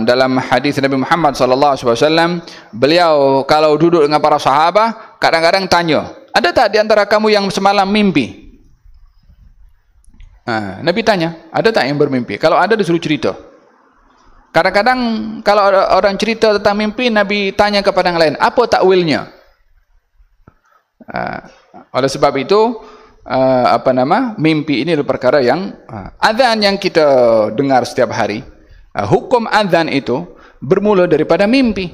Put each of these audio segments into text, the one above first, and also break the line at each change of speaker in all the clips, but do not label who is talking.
dalam hadis Nabi Muhammad SAW, beliau kalau duduk dengan para sahabat kadang-kadang tanya, ada tak di antara kamu yang semalam mimpi? Nabi tanya, ada tak yang bermimpi? Kalau ada, disuruh cerita. Kadang-kadang kalau orang cerita tentang mimpi, Nabi tanya kepada yang lain, apa takwilnya? Oleh sebab itu, mimpi ini adalah perkara yang azan yang kita dengar setiap hari. Hukum azan itu bermula daripada mimpi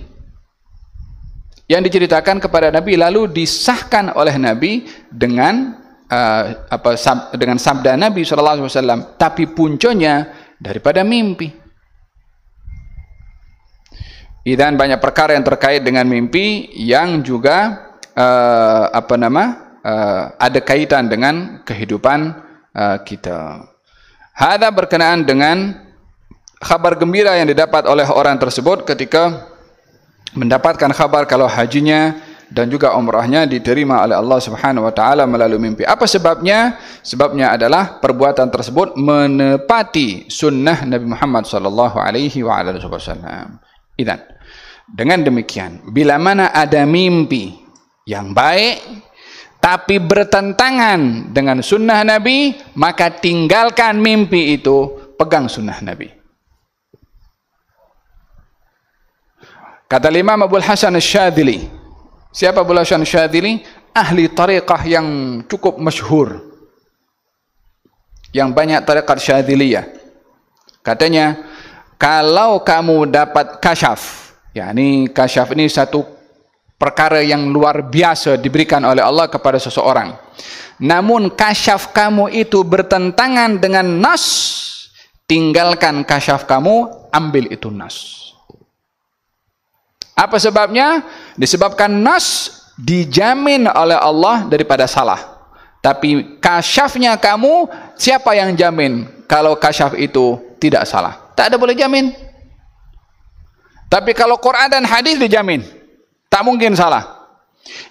yang diceritakan kepada Nabi, lalu disahkan oleh Nabi dengan dengan sabda Nabi SAW, tapi puncanya daripada mimpi. Dan banyak perkara yang terkait dengan mimpi yang juga ada kaitan dengan kehidupan kita. Hadza berkenaan dengan kabar gembira yang didapat oleh orang tersebut ketika mendapatkan kabar kalau hajinya dan juga umrahnya diterima oleh Allah Subhanahu wa taala melalui mimpi. Apa sebabnya? Sebabnya adalah perbuatan tersebut menepati sunnah Nabi Muhammad sallallahu alaihi wasallam. Idan, dengan demikian, bila mana ada mimpi yang baik tapi bertentangan dengan sunnah Nabi, maka tinggalkan mimpi itu, pegang sunnah Nabi. Kata Imam Abul Hasan Asy-Syadzili. Siapa Abul Hasan Asy-Syadzili? Ahli tariqah yang cukup masyhur, yang banyak tariqat Syadziliyah. Katanya, kalau kamu dapat kasyaf, yakni kasyaf ini satu perkara yang luar biasa diberikan oleh Allah kepada seseorang, namun kasyaf kamu itu bertentangan dengan nas, tinggalkan kasyaf kamu, ambil itu nas. Apa sebabnya? Disebabkan nas dijamin oleh Allah daripada salah. Tapi kasyafnya kamu, siapa yang jamin kalau kasyaf itu tidak salah? Tak ada boleh jamin. Tapi kalau Quran dan hadis dijamin, tak mungkin salah.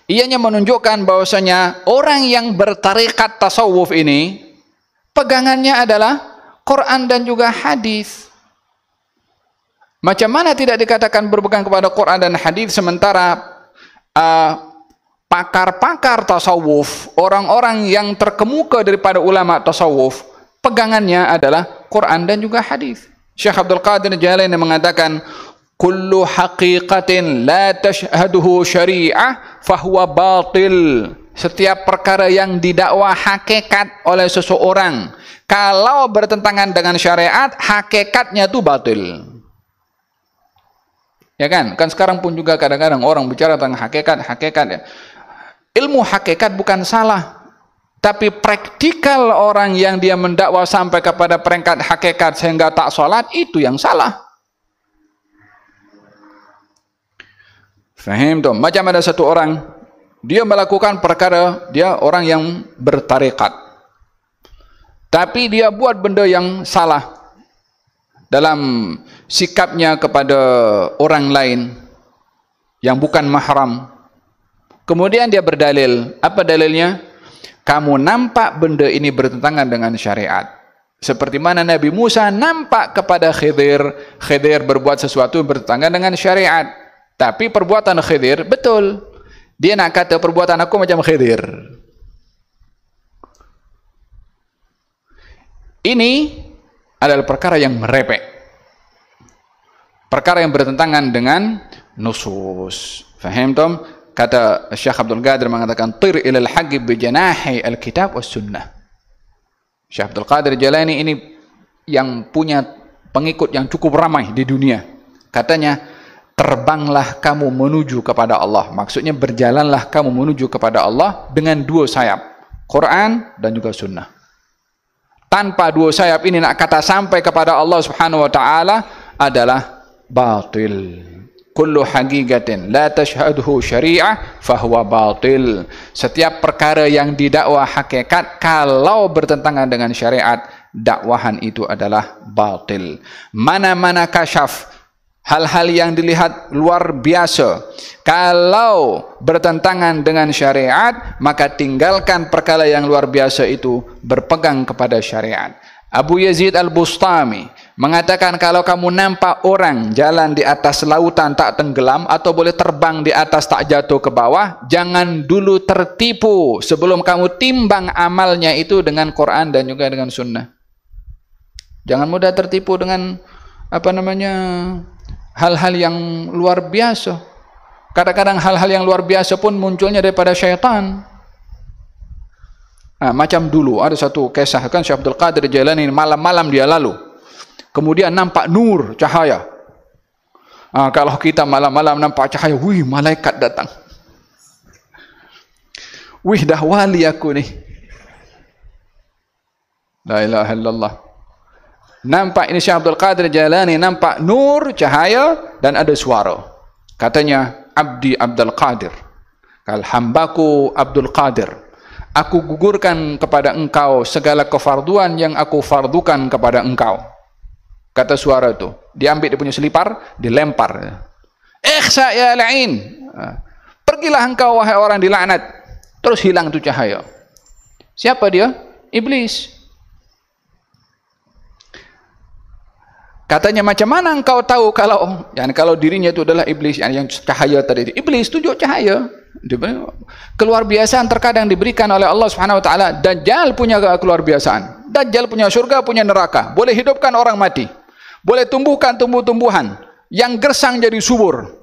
Ianya menunjukkan bahwasanya orang yang bertarikat tasawuf ini, pegangannya adalah Quran dan juga hadis. Macam mana tidak dikatakan berpegang kepada Quran dan hadis, sementara pakar-pakar tasawuf, orang-orang yang terkemuka daripada ulama tasawuf, pegangannya adalah Quran dan juga hadis. Syekh Abdul Qadir Jailani mengatakan, kullu haqiqatin la tashhaduhu syari'ah fahuwa batil. Setiap perkara yang didakwa hakikat oleh seseorang, kalau bertentangan dengan syariat, hakikatnya itu batil. Ya kan? Kan sekarang pun juga kadang-kadang orang bicara tentang hakikat ya. Ilmu hakikat bukan salah, tapi praktikal orang yang dia mendakwa sampai kepada peringkat hakikat sehingga tak salat, itu yang salah. Faham tu? Macam ada satu orang, dia melakukan perkara, dia orang yang bertarikat, tapi dia buat benda yang salah dalam sikapnya kepada orang lain yang bukan mahram. Kemudian dia berdalil. Apa dalilnya? Kamu nampak benda ini bertentangan dengan syariat. Seperti mana Nabi Musa nampak kepada Khidir, Khidir berbuat sesuatu bertentangan dengan syariat. Tapi perbuatan Khidir betul. Dia nak kata perbuatan aku macam Khidir. Ini adalah perkara yang merepek, perkara yang bertentangan dengan nusus. Faham tom? Kata Syekh Abdul Qadir mengatakan, tir ilal haqqi bi janahi alkitab was sunnah. Syekh Abdul Qadir Jailani ini yang punya pengikut yang cukup ramai di dunia. Katanya, terbanglah kamu menuju kepada Allah. Maksudnya berjalanlah kamu menuju kepada Allah dengan dua sayap, Quran dan juga sunnah. Tanpa dua sayap ini nak kata sampai kepada Allah Subhanahu wa taala adalah batil. Kullu haqiqatin la tashhaduhu syari'ah fahuwa batil. Setiap perkara yang didakwa hakikat, kalau bertentangan dengan syariat, dakwahan itu adalah batil. Mana-mana kasyaf hal-hal yang dilihat luar biasa, kalau bertentangan dengan syariat, maka tinggalkan perkara yang luar biasa itu, berpegang kepada syariat. Abu Yazid Al-Bustami mengatakan, kalau kamu nampak orang jalan di atas lautan tak tenggelam, atau boleh terbang di atas tak jatuh ke bawah, jangan dulu tertipu sebelum kamu timbang amalnya itu dengan Quran dan juga dengan sunnah. Jangan mudah tertipu dengan hal-hal yang luar biasa. Kadang-kadang hal-hal yang luar biasa pun munculnya daripada syaitan. Macam dulu ada satu kisah kan, Syekh Abdul Qadir Jailani malam-malam dia lalu, kemudian nampak nur, cahaya. Kalau kita malam-malam nampak cahaya, wih, malaikat datang. Wih, dah wali aku ni. La ilaha illallah. Nampak ini Syekh Abdul Qadir Jailani, nampak nur, cahaya, dan ada suara. Katanya, Abdi Abdul Qadir, kal hambaku Abdul Qadir, aku gugurkan kepada engkau segala kefarduan yang aku fardukan kepada engkau. Kata suara itu, diambil dia punya selipar, dilempar. Ikhsa ya la'in, pergilah engkau wahai orang dilaknat. Terus hilang itu cahaya. Siapa dia? Iblis. Katanya, macam mana engkau tahu kalau dirinya itu adalah iblis, yang cahaya tadi. Iblis tunjuk cahaya. Keluar biasaan terkadang diberikan oleh Allah Subhanahu wa taala. Dajjal punya keluar biasaan. Dajjal punya surga, punya neraka. Boleh hidupkan orang mati. Boleh tumbuhkan tumbuh-tumbuhan. Yang gersang jadi subur.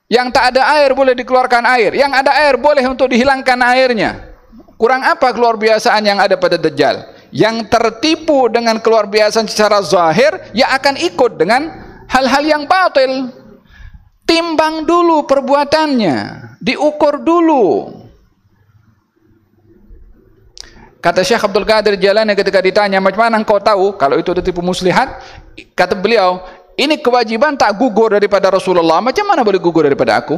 Yang tak ada air boleh dikeluarkan air. Yang ada air boleh untuk dihilangkan airnya. Kurang apa keluar biasaan yang ada pada Dajjal? Yang tertipu dengan keluar biasaan secara zahir, ia akan ikut dengan hal-hal yang batil. Timbang dulu perbuatannya, diukur dulu. Kata Syekh Abdul Qadir Jailani ketika ditanya, macam mana engkau tahu kalau itu tertipu muslihat? Kata beliau, ini kewajiban tak gugur daripada Rasulullah, macam mana boleh gugur daripada aku?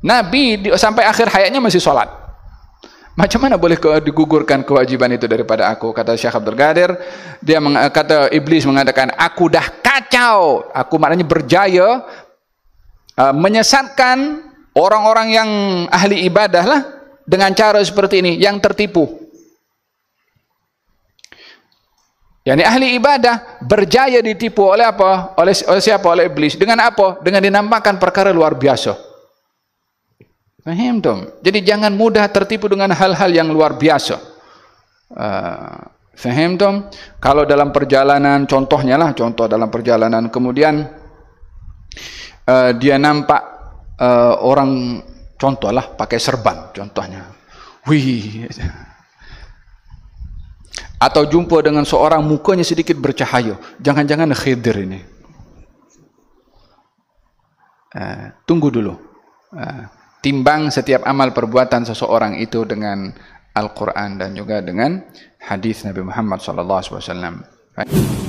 Nabi sampai akhir hayatnya masih sholat. Macam mana boleh digugurkan kewajiban itu daripada aku? Kata Syekh Abdul Qadir, kata iblis mengatakan, aku dah kacau, aku maknanya berjaya menyesatkan orang-orang yang ahli ibadah lah dengan cara seperti ini, yang tertipu. Yani ahli ibadah berjaya ditipu oleh apa? Oleh siapa? Oleh iblis. Dengan apa? Dengan dinampakkan perkara luar biasa. Faham dong? Jadi jangan mudah tertipu dengan hal-hal yang luar biasa. Faham dong? Kalau dalam perjalanan, contohnya lah, contoh dalam perjalanan, kemudian dia nampak orang, contohlah pakai serban, contohnya. Wih. Atau jumpa dengan seorang mukanya sedikit bercahaya. Jangan-jangan Khidir ini. Tunggu dulu. Timbang setiap amal perbuatan seseorang itu dengan Al-Quran dan juga dengan hadis Nabi Muhammad SAW.